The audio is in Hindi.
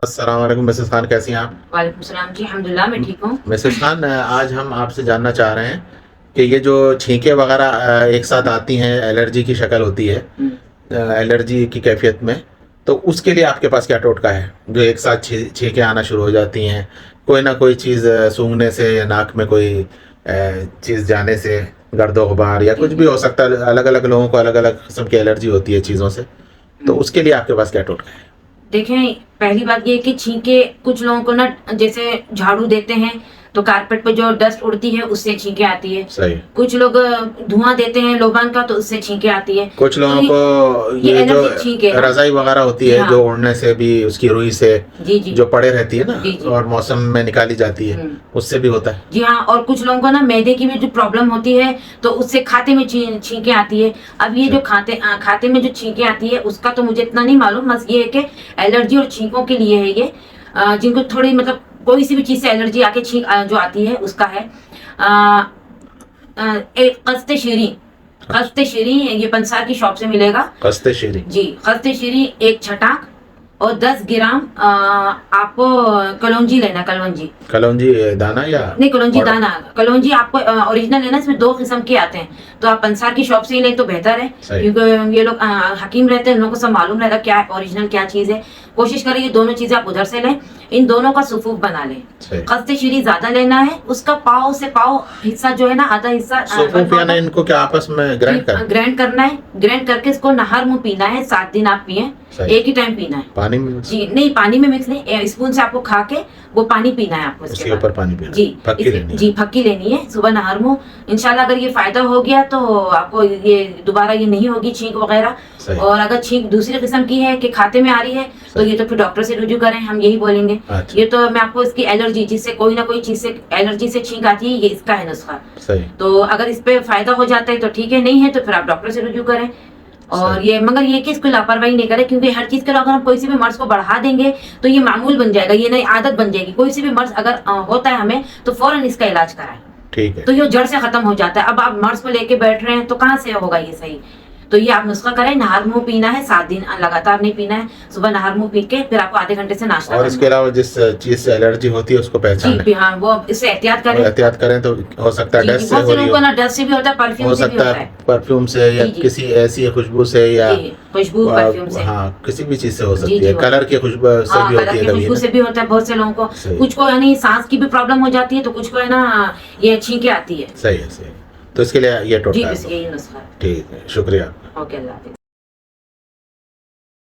अस्सलाम वालेकुम मिसेस खान, कैसी हैं आप? वालेकुम सलाम जी, अल्हम्दुलिल्लाह मैं ठीक हूँ। मिसेस खान, आज हम आपसे जानना चाह रहे हैं कि ये जो छींके वगैरह एक साथ आती हैं, एलर्जी की शक्ल होती है, हुँ। एलर्जी की कैफियत में, तो उसके लिए आपके पास क्या टोटका है? जो एक साथ छींके आना शुरू हो जाती हैं, कोई ना कोई चीज़ सूंघने से या नाक में कोई चीज़ जाने से, गर्दो गुबार या जी, कुछ भी जी। हो सकता है, अलग अलग लोगों को अलग अलग किस्म की एलर्जी होती है चीज़ों से, तो हुँ। उसके लिए आपके पास क्या टोटका है? देखें, पहली बात ये है कि छींके कुछ लोगों को ना जैसे झाड़ू देते हैं, तो कारपेट पे जो डस्ट उड़ती है उससे छींके आती है। सही। कुछ लोग धुआँ देते हैं लोबान का तो उससे छींके आती है। कुछ तो लोगों को ये ये जो एलर्जी छींक है ना? रज़ाई वगैरह होती जी है, हाँ। जो उड़ने से भी, उसकी रुई से जी, जी। जो पड़े रहती है ना, जी, जी। और मौसम में निकाली जाती है, हुँ। उससे भी होता है। जी हाँ, और कुछ लोगों को ना मैदे की भी जो प्रॉब्लम होती है, तो उससे खाते में छींके आती है। अब ये अच्छा। जो खाते में जो छींके आती है, उसका तो मुझे इतना नहीं मालूम, बस ये है कि एलर्जी और छींकों के लिए है ये। जिनको थोड़ी मतलब कोई सी भी चीज़ से एलर्जी आके जो आती है, उसका है। अ एक खस्ते शीरी ये पंसार की शॉप से मिलेगा। कस्ते शीरी। जी, खस्ते शीरी 1 छटाक और 10 ग्राम आपको कलौंजी लेना, कलौंजी। कलौंजी दाना या नहीं, कलौंजी पाउडर? दाना। कलौंजी आपको ओरिजिनल लेना, इसमें 2 किस्म के आते हैं, तो आप पंसार की शॉप से ही लें तो बेहतर है, सही। क्योंकि ये लोग हकीम रहते हैं, उन लोगों को सब मालूम रहता है क्या है ओरिजिनल, क्या चीज़ है। कोशिश करें ये दोनों चीज़ें आप उधर से लें, इन दोनों का सुफूफ बना लें। सही। खस्ते शीरी ज़्यादा लेना है, उसका पाव से पाव हिस्सा जो है ना, आधा हिस्सा सूफूफ यानी इनको क्या आपस में ग्राइंड कर? ग्राइंड करना है। ग्राइंड करके इसको नहर मुँह पीना है, 7 दिन आप पिएँ, सही। एक ही टाइम पीना है। पानी में जी, नहीं पानी में मिक्स नहीं, स्पून से आपको खा के वो पानी पीना है आपको। उसके ऊपर पानी पीना? जी, फक्की लेनी है? जी, फक्की लेनी है, सुबह नहर मुँह। इंशाल्लाह अगर ये फ़ायदा हो गया तो आपको ये दोबारा ये नहीं होगी छींक वगैरह। सही। और अगर छींक दूसरी किस्म की है कि खाते में आ रही है, तो ये तो फिर डॉक्टर से रुजू करें, हम यही बोलेंगे। अच्छा। ये तो मैं आपको इसकी एलर्जी, जिससे कोई ना कोई चीज़ से एलर्जी से छींक आती है, ये इसका है नुस्खा। सही। तो अगर इस पे फ़ायदा हो जाता है तो ठीक है, नहीं है तो फिर आप डॉक्टर से रुजू करें। और सही। ये मगर ये कि इसको लापरवाही नहीं करें, क्योंकि हर चीज़ का अगर हम कोई सी भी मर्ज़ को बढ़ा देंगे तो ये मामूल बन जाएगा, ये नई आदत बन जाएगी। कोई सी भी मर्ज़ अगर होता है हमें, तो फ़ौरन इसका इलाज कराएं, ठीक है। तो ये जड़ से खत्म हो जाता है। अब आप मर्ज़ को लेके बैठ रहे हैं तो कहाँ से होगा ये सही? तो ये आप नुस्खा करें, नहर मुँह पीना है, 7 दिन लगातार नहीं पीना है। सुबह नहर मुँह पी के फिर आपको आधे घंटे से नाश्ता और करना इसके है। अलावा जिस चीज़ से एलर्जी होती है उसको पहचानें। जी, हाँ, वो इससे एहतियात करें। एहतियात करें तो हो सकता है जी, डस्ट जी, से बहुत हो से रही लोगों हो, को ना डस्ट से भी होता है, परफ्यूम हो से भी सकता होता है है। परफ्यूम से या जी, जी। किसी ऐसी खुशबू से या जी, खुशबू परफ्यूम से। हाँ, किसी भी चीज़ से हो जी, सकती जी, है, होता कलर है। की खुशबू से हाँ, भी होती कलर है की कभी खुशबू ना। से भी होता है बहुत से लोगों को। सही। कुछ को यानी सांस की भी प्रॉब्लम हो जाती है, तो कुछ को है ना ये छींके आती है। सही है, सही है। तो इसके लिए ये जी, टोटका है बस तो। यही नुस्खा है। ठीक है, शुक्रिया। ओके, अल्लाह हाफ़िज़।